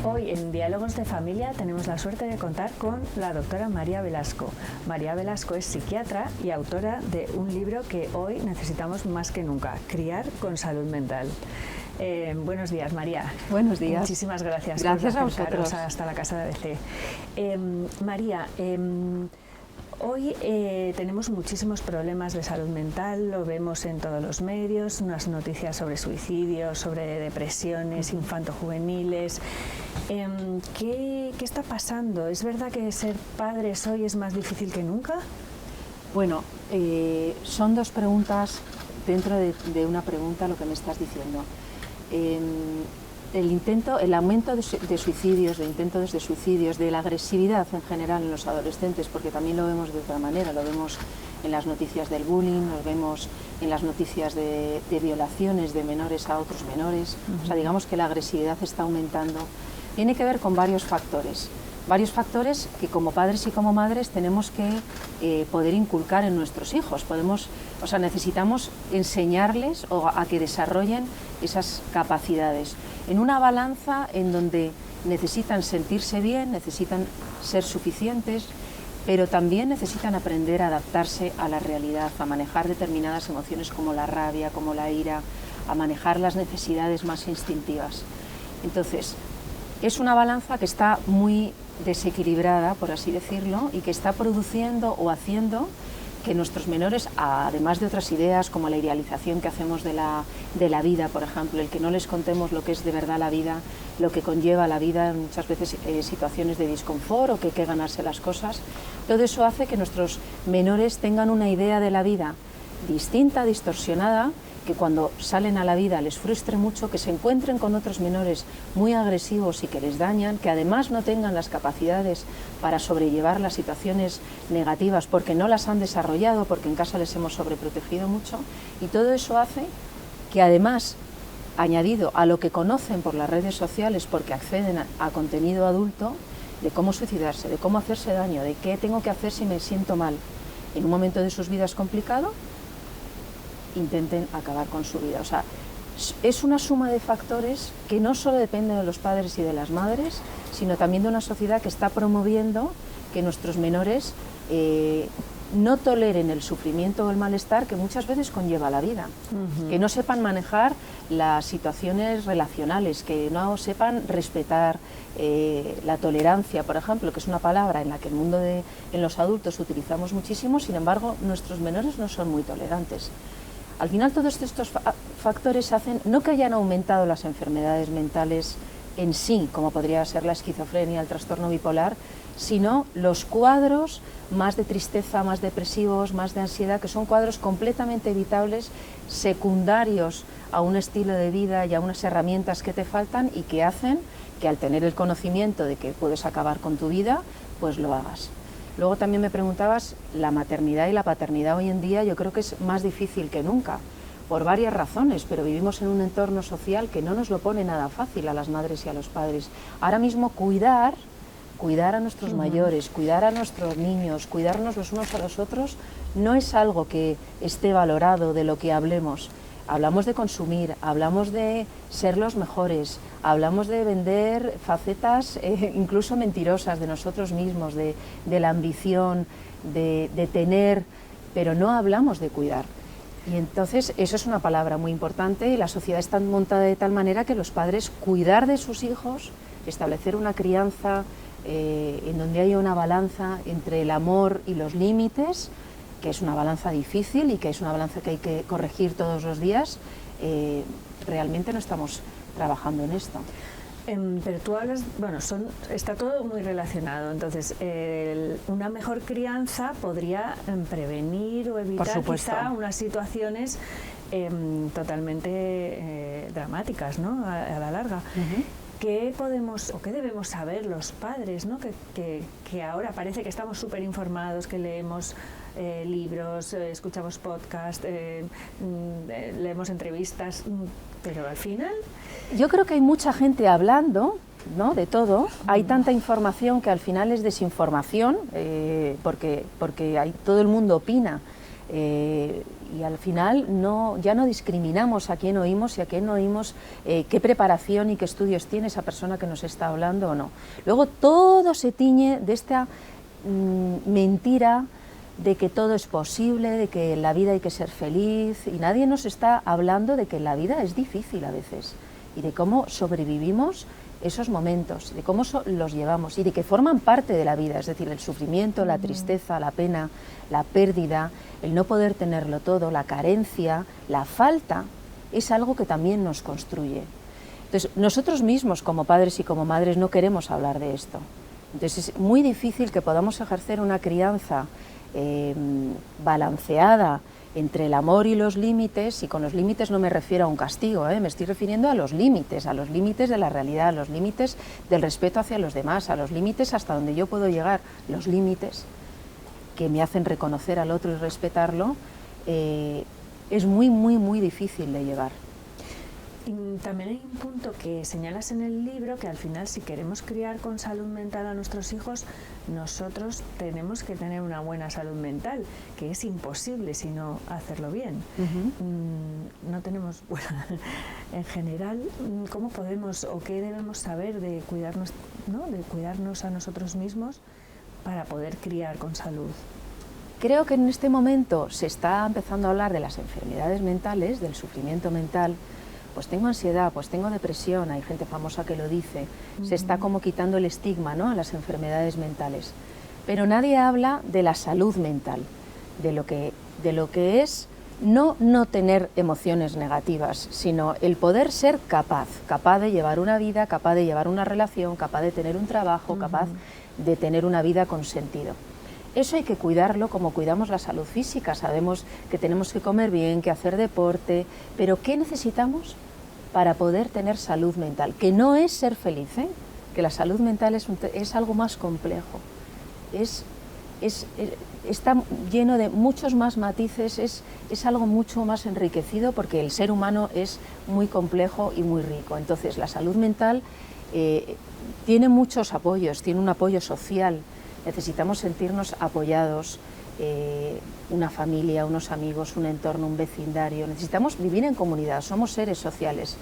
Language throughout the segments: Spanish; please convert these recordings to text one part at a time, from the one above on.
Hoy en Diálogos de Familia tenemos la suerte de contar con la doctora María Velasco. María Velasco es psiquiatra y autora de un libro que hoy necesitamos más que nunca, Criar con salud mental. Buenos días, María. Buenos días. Muchísimas gracias. Gracias por a vosotros. hasta la casa de ABC. María, hoy tenemos muchísimos problemas de salud mental, lo vemos en todos los medios, unas noticias sobre suicidios, sobre depresiones infantojuveniles. ¿Qué está pasando? ¿Es verdad que ser padres hoy es más difícil que nunca? Bueno, son dos preguntas dentro de una pregunta lo que me estás diciendo. El aumento de suicidios, de intentos de suicidios, de la agresividad en general en los adolescentes, porque también lo vemos de otra manera, lo vemos en las noticias del bullying, lo vemos en las noticias de violaciones de menores a otros menores. O sea, digamos que la agresividad está aumentando. Tiene que ver con varios factores que como padres y como madres tenemos que poder inculcar en nuestros hijos. Necesitamos enseñarles a que desarrollen esas capacidades. En una balanza en donde necesitan sentirse bien, necesitan ser suficientes, pero también necesitan aprender a adaptarse a la realidad, a manejar determinadas emociones como la rabia, como la ira, a manejar las necesidades más instintivas. Entonces, es una balanza que está muy desequilibrada, por así decirlo, y que está produciendo o haciendo que nuestros menores, además de otras ideas como la idealización que hacemos de la vida, por ejemplo, el que no les contemos lo que es de verdad la vida, lo que conlleva la vida, muchas veces situaciones de disconfort o que hay que ganarse las cosas, todo eso hace que nuestros menores tengan una idea de la vida distinta, distorsionada, que cuando salen a la vida les frustre mucho, que se encuentren con otros menores muy agresivos y que les dañan, que además no tengan las capacidades para sobrellevar las situaciones negativas porque no las han desarrollado, porque en casa les hemos sobreprotegido mucho, y todo eso hace que además, añadido a lo que conocen por las redes sociales porque acceden a contenido adulto, de cómo suicidarse, de cómo hacerse daño, de qué tengo que hacer si me siento mal en un momento de sus vidas complicado, intenten acabar con su vida. O sea, es una suma de factores que no solo dependen de los padres y de las madres, sino también de una sociedad que está promoviendo que nuestros menores no toleren el sufrimiento o el malestar que muchas veces conlleva la vida, que no sepan manejar las situaciones relacionales, que no sepan respetar la tolerancia, por ejemplo, que es una palabra en la que en los adultos utilizamos muchísimo, sin embargo, nuestros menores no son muy tolerantes. Al final todos estos factores hacen no que hayan aumentado las enfermedades mentales en sí, como podría ser la esquizofrenia, el trastorno bipolar, sino los cuadros más de tristeza, más depresivos, más de ansiedad, que son cuadros completamente evitables, secundarios a un estilo de vida y a unas herramientas que te faltan y que hacen que al tener el conocimiento de que puedes acabar con tu vida, pues lo hagas. Luego también me preguntabas, la maternidad y la paternidad hoy en día yo creo que es más difícil que nunca, por varias razones, pero vivimos en un entorno social que no nos lo pone nada fácil a las madres y a los padres. Ahora mismo cuidar a nuestros mayores, cuidar a nuestros niños, cuidarnos los unos a los otros, no es algo que esté valorado de lo que hablemos. Hablamos de consumir, hablamos de ser los mejores, hablamos de vender facetas incluso mentirosas de nosotros mismos, de la ambición, de tener, pero no hablamos de cuidar. Y entonces eso es una palabra muy importante y la sociedad está montada de tal manera que los padres cuidar de sus hijos, establecer una crianza en donde haya una balanza entre el amor y los límites, que es una balanza difícil y que es una balanza que hay que corregir todos los días, realmente no estamos trabajando en esto. Pero tú hablas, bueno, está todo muy relacionado, entonces una mejor crianza podría prevenir o evitar quizá unas situaciones totalmente dramáticas, ¿no? A la larga. ¿Qué podemos o qué debemos saber los padres, ¿no? que ahora parece que estamos súper informados, que leemos libros, escuchamos podcasts, leemos entrevistas, pero al final... Yo creo que hay mucha gente hablando, ¿no?, de todo. Hay tanta información que al final es desinformación, porque todo el mundo opina Y al final ya no discriminamos a quién oímos y a quién no oímos, qué preparación y qué estudios tiene esa persona que nos está hablando o no. Luego todo se tiñe de esta mentira de que todo es posible, de que en la vida hay que ser feliz, y nadie nos está hablando de que la vida es difícil a veces y de cómo sobrevivimos esos momentos, de cómo los llevamos y de que forman parte de la vida, es decir, el sufrimiento, la tristeza, la pena, la pérdida, el no poder tenerlo todo, la carencia, la falta, es algo que también nos construye. Entonces, nosotros mismos como padres y como madres no queremos hablar de esto. Entonces, es muy difícil que podamos ejercer una crianza balanceada entre el amor y los límites, y con los límites no me refiero a un castigo, me estoy refiriendo a los límites de la realidad, a los límites del respeto hacia los demás, a los límites hasta donde yo puedo llegar, los límites que me hacen reconocer al otro y respetarlo, es muy, muy, muy difícil de llevar. Y también hay un punto que señalas en el libro, que al final si queremos criar con salud mental a nuestros hijos, nosotros tenemos que tener una buena salud mental, que es imposible si no hacerlo bien. No tenemos, bueno, en general, ¿cómo podemos o qué debemos saber de cuidarnos, ¿no? De cuidarnos a nosotros mismos para poder criar con salud? Creo que en este momento se está empezando a hablar de las enfermedades mentales, del sufrimiento mental. Pues tengo ansiedad, pues tengo depresión, hay gente famosa que lo dice, se está como quitando el estigma, ¿no?, a las enfermedades mentales. Pero nadie habla de la salud mental, de lo que es no tener emociones negativas, sino el poder ser capaz de llevar una vida, capaz de llevar una relación, capaz de tener un trabajo, capaz de tener una vida con sentido. Eso hay que cuidarlo como cuidamos la salud física. Sabemos que tenemos que comer bien, que hacer deporte, pero ¿qué necesitamos para poder tener salud mental? Que no es ser feliz, que la salud mental es algo más complejo, está lleno de muchos más matices, es algo mucho más enriquecido, porque el ser humano es muy complejo y muy rico. Entonces la salud mental tiene muchos apoyos, tiene un apoyo social. Necesitamos sentirnos apoyados, una familia, unos amigos, un entorno, un vecindario. Necesitamos vivir en comunidad, somos seres sociales.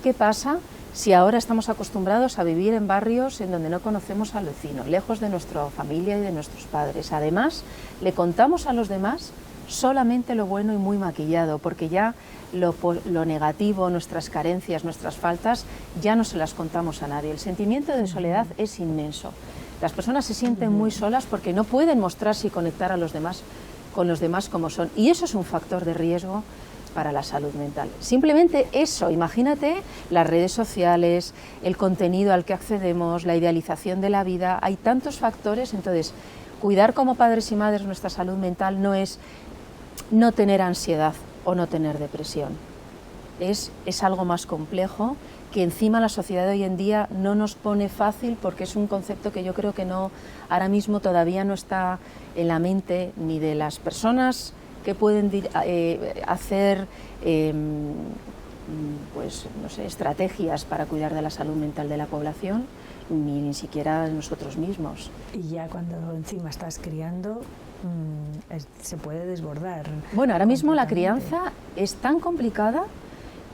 ¿Qué pasa si ahora estamos acostumbrados a vivir en barrios en donde no conocemos al vecino, lejos de nuestra familia y de nuestros padres? Además, le contamos a los demás solamente lo bueno y muy maquillado, porque ya lo negativo, nuestras carencias, nuestras faltas, ya no se las contamos a nadie. El sentimiento de soledad es inmenso. Las personas se sienten muy solas porque no pueden mostrarse y conectar a los demás, con los demás como son, y eso es un factor de riesgo para la salud mental. Simplemente eso, imagínate las redes sociales, el contenido al que accedemos, la idealización de la vida, hay tantos factores. Entonces cuidar como padres y madres nuestra salud mental no es no tener ansiedad o no tener depresión, es algo más complejo, que encima la sociedad de hoy en día no nos pone fácil, porque es un concepto que yo creo que ahora mismo todavía no está en la mente ni de las personas que pueden hacer pues, no sé, estrategias para cuidar de la salud mental de la población, ni siquiera de nosotros mismos. Y ya cuando encima estás criando, se puede desbordar. Bueno, ahora mismo la crianza es tan complicada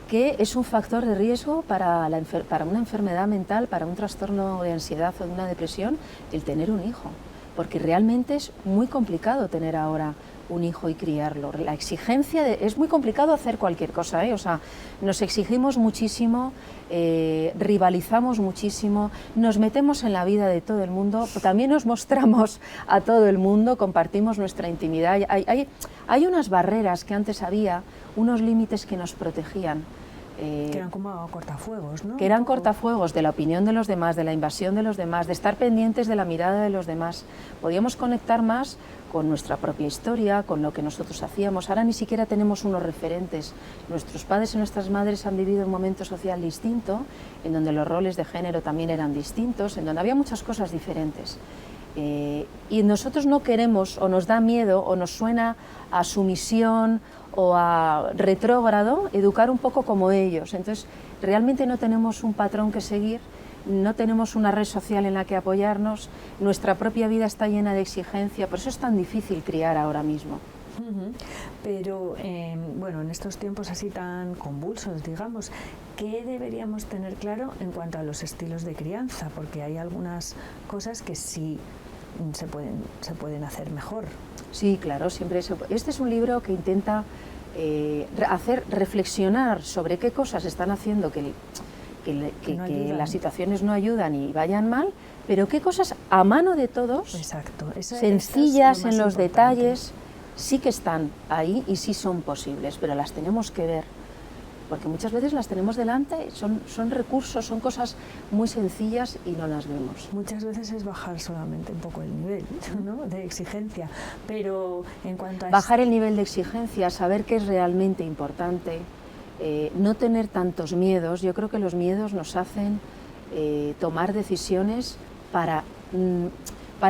que es un factor de riesgo para una enfermedad mental, para un trastorno de ansiedad o de una depresión, el tener un hijo, porque realmente es muy complicado tener ahora un hijo y criarlo. La exigencia es muy complicado hacer cualquier cosa, o sea, nos exigimos muchísimo, rivalizamos muchísimo, nos metemos en la vida de todo el mundo, también nos mostramos a todo el mundo, compartimos nuestra intimidad. Hay unas barreras que antes había, unos límites que nos protegían. Que eran como cortafuegos, ¿no? Que eran cortafuegos de la opinión de los demás, de la invasión de los demás, de estar pendientes de la mirada de los demás. Podíamos conectar más con nuestra propia historia, con lo que nosotros hacíamos. Ahora ni siquiera tenemos unos referentes. Nuestros padres y nuestras madres han vivido un momento social distinto, en donde los roles de género también eran distintos, en donde había muchas cosas diferentes. Y nosotros no queremos, o nos da miedo, o nos suena a sumisión o a retrógrado, educar un poco como ellos. Entonces, realmente no tenemos un patrón que seguir, no tenemos una red social en la que apoyarnos, nuestra propia vida está llena de exigencia, por eso es tan difícil criar ahora mismo. Pero bueno, en estos tiempos así tan convulsos, digamos, ¿qué deberíamos tener claro en cuanto a los estilos de crianza? Porque hay algunas cosas que sí se pueden hacer mejor. Sí, claro, siempre eso. Este es un libro que intenta hacer reflexionar sobre qué cosas están haciendo que las situaciones no ayudan y vayan mal, pero qué cosas a mano de todos, exacto, sencillas en los detalles, sí que están ahí y sí son posibles, pero las tenemos que ver, porque muchas veces las tenemos delante, son recursos, son cosas muy sencillas y no las vemos. Muchas veces es bajar solamente un poco el nivel, ¿no?, de exigencia, pero en cuanto a... Bajar el nivel de exigencia, saber qué es realmente importante, no tener tantos miedos. Yo creo que los miedos nos hacen tomar decisiones para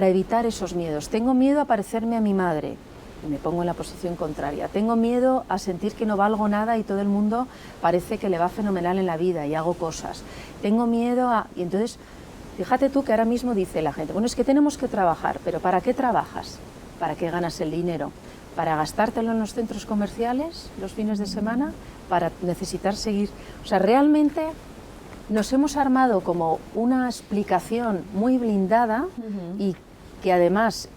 evitar esos miedos. Tengo miedo a parecerme a mi madre, y me pongo en la posición contraria. Tengo miedo a sentir que no valgo nada y todo el mundo parece que le va fenomenal en la vida y hago cosas. Tengo miedo a... Y entonces, fíjate tú que ahora mismo dice la gente, bueno, es que tenemos que trabajar, pero ¿para qué trabajas? ¿Para qué ganas el dinero? ¿Para gastártelo en los centros comerciales los fines de semana? ¿Para necesitar seguir? O sea, realmente nos hemos armado como una explicación muy blindada y que además...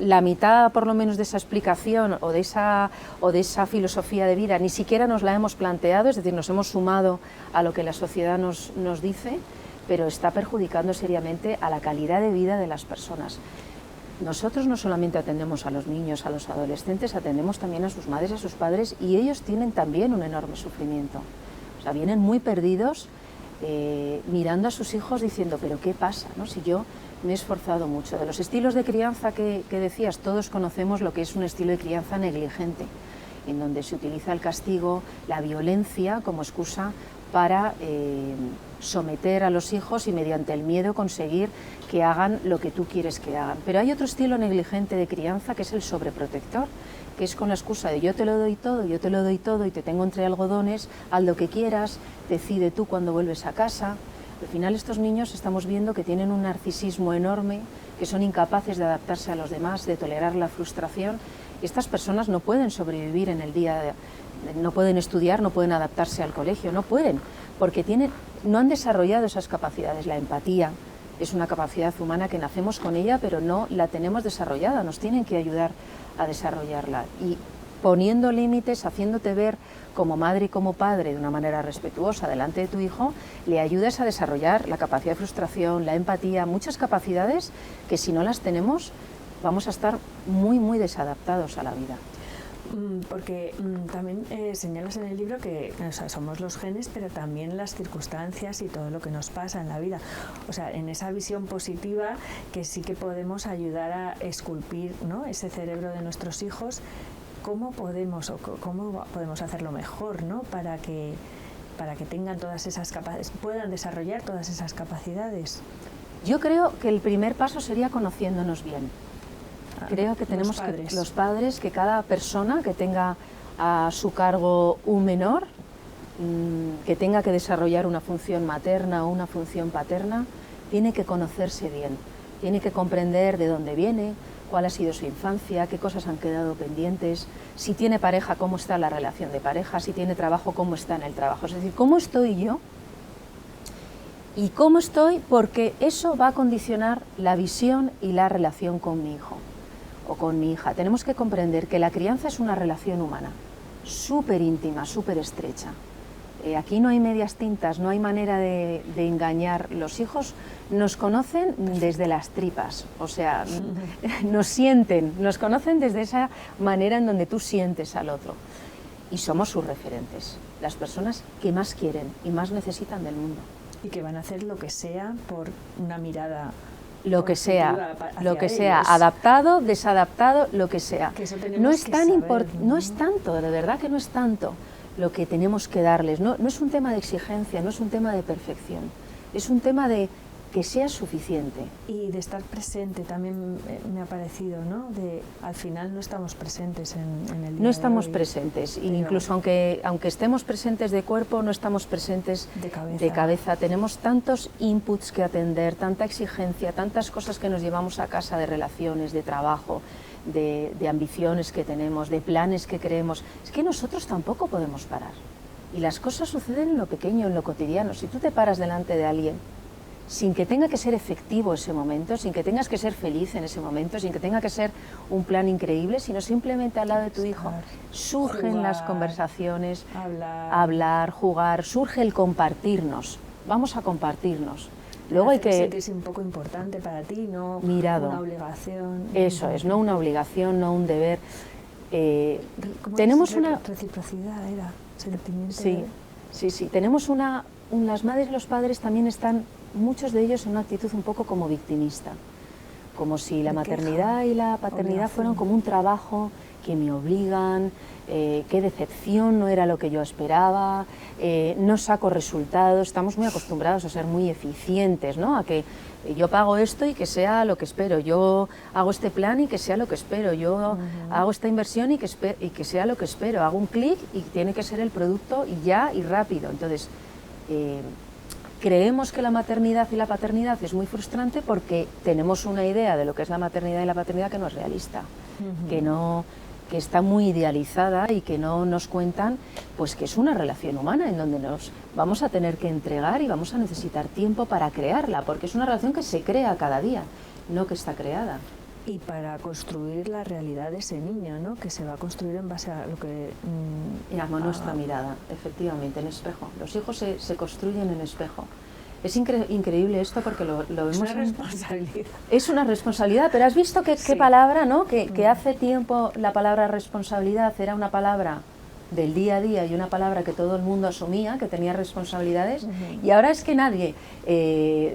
la mitad por lo menos de esa explicación o de esa filosofía de vida ni siquiera nos la hemos planteado, es decir, nos hemos sumado a lo que la sociedad nos dice, pero está perjudicando seriamente a la calidad de vida de las personas. Nosotros no solamente atendemos a los niños, a los adolescentes, atendemos también a sus madres y a sus padres, y ellos tienen también un enorme sufrimiento. O sea, vienen muy perdidos mirando a sus hijos diciendo, pero ¿qué pasa?, ¿no? Si yo me he esforzado mucho. De los estilos de crianza que decías, todos conocemos lo que es un estilo de crianza negligente, en donde se utiliza el castigo, la violencia como excusa para someter a los hijos y mediante el miedo conseguir que hagan lo que tú quieres que hagan. Pero hay otro estilo negligente de crianza que es el sobreprotector, que es con la excusa de yo te lo doy todo, yo te lo doy todo y te tengo entre algodones, haz lo que quieras, decide tú cuando vuelves a casa. Al final estos niños estamos viendo que tienen un narcisismo enorme, que son incapaces de adaptarse a los demás, de tolerar la frustración. Estas personas no pueden sobrevivir en el día, no pueden estudiar, no pueden adaptarse al colegio, no pueden, porque no han desarrollado esas capacidades. La empatía es una capacidad humana que nacemos con ella, pero no la tenemos desarrollada, nos tienen que ayudar a desarrollarla. Y poniendo límites, haciéndote ver como madre y como padre de una manera respetuosa delante de tu hijo, le ayudas a desarrollar la capacidad de frustración, la empatía, muchas capacidades que si no las tenemos vamos a estar muy, muy desadaptados a la vida. Porque también señalas en el libro que, o sea, somos los genes, pero también las circunstancias y todo lo que nos pasa en la vida. O sea, en esa visión positiva que sí que podemos ayudar a esculpir, ¿no?, ese cerebro de nuestros hijos. ¿Cómo podemos hacerlo mejor, ¿no?, para que tengan todas esas capacidades, puedan desarrollar todas esas capacidades? Yo creo que el primer paso sería conociéndonos bien. Creo que tenemos los padres, que cada persona que tenga a su cargo un menor, que tenga que desarrollar una función materna o una función paterna, tiene que conocerse bien, tiene que comprender de dónde viene, cuál ha sido su infancia, qué cosas han quedado pendientes, si tiene pareja, cómo está la relación de pareja, si tiene trabajo, cómo está en el trabajo. Es decir, cómo estoy yo y cómo estoy, porque eso va a condicionar la visión y la relación con mi hijo o con mi hija. Tenemos que comprender que la crianza es una relación humana, súper íntima, súper estrecha. Aquí no hay medias tintas, no hay manera de engañar. Los hijos nos conocen desde las tripas, o sea, nos sienten, nos conocen desde esa manera en donde tú sientes al otro. Y somos sus referentes, las personas que más quieren y más necesitan del mundo. Y que van a hacer lo que sea por una mirada... Lo que sea, adaptado, desadaptado, lo que sea. Que no es tan importante, no es tanto, de verdad que no es tanto lo que tenemos que darles. No es un tema de exigencia, no es un tema de perfección, es un tema de que sea suficiente. Y de estar presente también me ha parecido, ¿no? Al final no estamos presentes en el día. No estamos presentes, pero incluso aunque estemos presentes de cuerpo, no estamos presentes de cabeza. Tenemos tantos inputs que atender, tanta exigencia, tantas cosas que nos llevamos a casa de relaciones, de trabajo, de ambiciones que tenemos, de planes que queremos, es que nosotros tampoco podemos parar. Y las cosas suceden en lo pequeño, en lo cotidiano. Si tú te paras delante de alguien, sin que tenga que ser efectivo ese momento, sin que tengas que ser feliz en ese momento, sin que tenga que ser un plan increíble, sino simplemente al lado de tu hijo, surgen jugar, las conversaciones, hablar, jugar, surge el compartirnos. Vamos a compartirnos. Luego hay que sentirse un poco importante para ti, no mirado. Una obligación. Eso es, no una obligación, no un deber. Tenemos una reciprocidad, era sentimiento. Sí, sí, sí. Tenemos las madres y los padres también están, muchos de ellos en una actitud un poco como victimista, como si la maternidad y la paternidad fueran como un trabajo que me obligan, qué decepción, no era lo que yo esperaba, no saco resultados. Estamos muy acostumbrados a ser muy eficientes, ¿no? A que yo pago esto y que sea lo que espero, yo hago este plan y que sea lo que espero, yo hago esta inversión y que sea lo que espero, hago un clic y tiene que ser el producto y ya y rápido. Entonces, creemos que la maternidad y la paternidad es muy frustrante porque tenemos una idea de lo que es la maternidad y la paternidad que no es realista, que está muy idealizada y que no nos cuentan pues que es una relación humana en donde nos vamos a tener que entregar y vamos a necesitar tiempo para crearla, porque es una relación que se crea cada día, no que está creada. Y para construir la realidad de ese niño, ¿no? Que se va a construir en base a lo que... a nuestra mirada, efectivamente, en espejo. Los hijos se construyen en espejo. Es increíble esto porque lo vemos... Es una responsabilidad. Es una responsabilidad, pero has visto qué palabra, ¿no? Que hace tiempo la palabra responsabilidad era una palabra del día a día y una palabra que todo el mundo asumía, que tenía responsabilidades, y ahora es que nadie,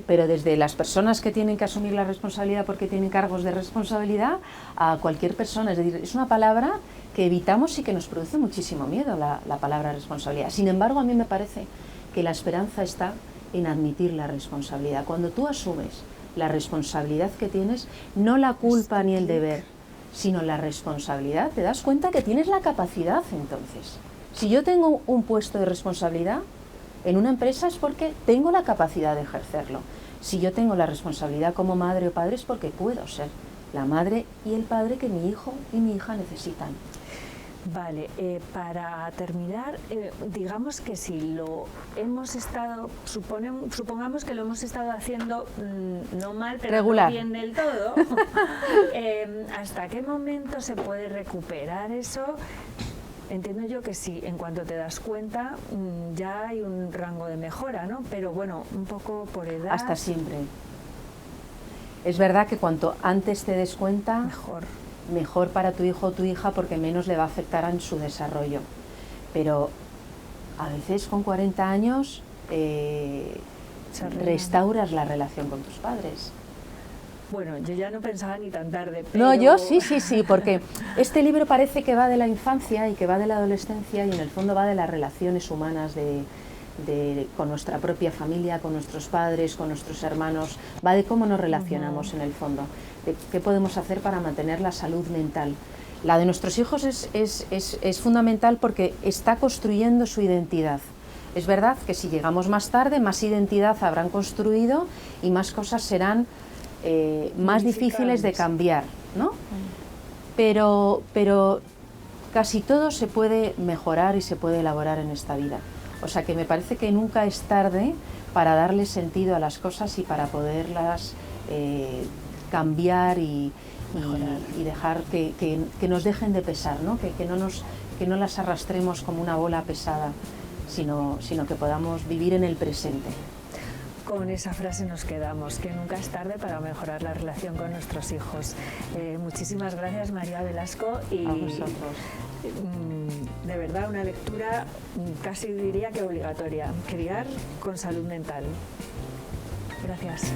pero desde las personas que tienen que asumir la responsabilidad porque tienen cargos de responsabilidad, a cualquier persona, es decir, es una palabra que evitamos y que nos produce muchísimo miedo la palabra responsabilidad. Sin embargo, a mí me parece que la esperanza está en admitir la responsabilidad. Cuando tú asumes la responsabilidad que tienes, no la culpa ni el deber, sino la responsabilidad, te das cuenta que tienes la capacidad entonces. Si yo tengo un puesto de responsabilidad en una empresa es porque tengo la capacidad de ejercerlo. Si yo tengo la responsabilidad como madre o padre es porque puedo ser la madre y el padre que mi hijo y mi hija necesitan. Vale, para terminar, digamos que si lo hemos estado, supongamos que lo hemos estado haciendo no mal, pero regular, no bien del todo, ¿hasta qué momento se puede recuperar eso? Entiendo yo que sí, en cuanto te das cuenta ya hay un rango de mejora, ¿no? Pero bueno, un poco por edad... Hasta siempre. Es verdad que cuanto antes te des cuenta... Mejor para tu hijo o tu hija porque menos le va a afectar en su desarrollo. Pero a veces con 40 años restauras la relación con tus padres. Bueno, yo ya no pensaba ni tan tarde. Pero... No, yo sí, porque este libro parece que va de la infancia y que va de la adolescencia y en el fondo va de las relaciones humanas con nuestra propia familia, con nuestros padres, con nuestros hermanos, va de cómo nos relacionamos en el fondo. De qué podemos hacer para mantener la salud mental. La de nuestros hijos es fundamental porque está construyendo su identidad. Es verdad que si llegamos más tarde, más identidad habrán construido y más cosas serán más difíciles de cambiar, ¿no? Pero casi todo se puede mejorar y se puede elaborar en esta vida. O sea que me parece que nunca es tarde para darle sentido a las cosas y para poderlas cambiar y dejar que nos dejen de pesar, ¿no? Que no las arrastremos como una bola pesada, sino que podamos vivir en el presente. Con esa frase nos quedamos, que nunca es tarde para mejorar la relación con nuestros hijos. Muchísimas gracias, María Velasco. Y a vosotros. De verdad, una lectura casi diría que obligatoria. Criar con salud mental. Gracias.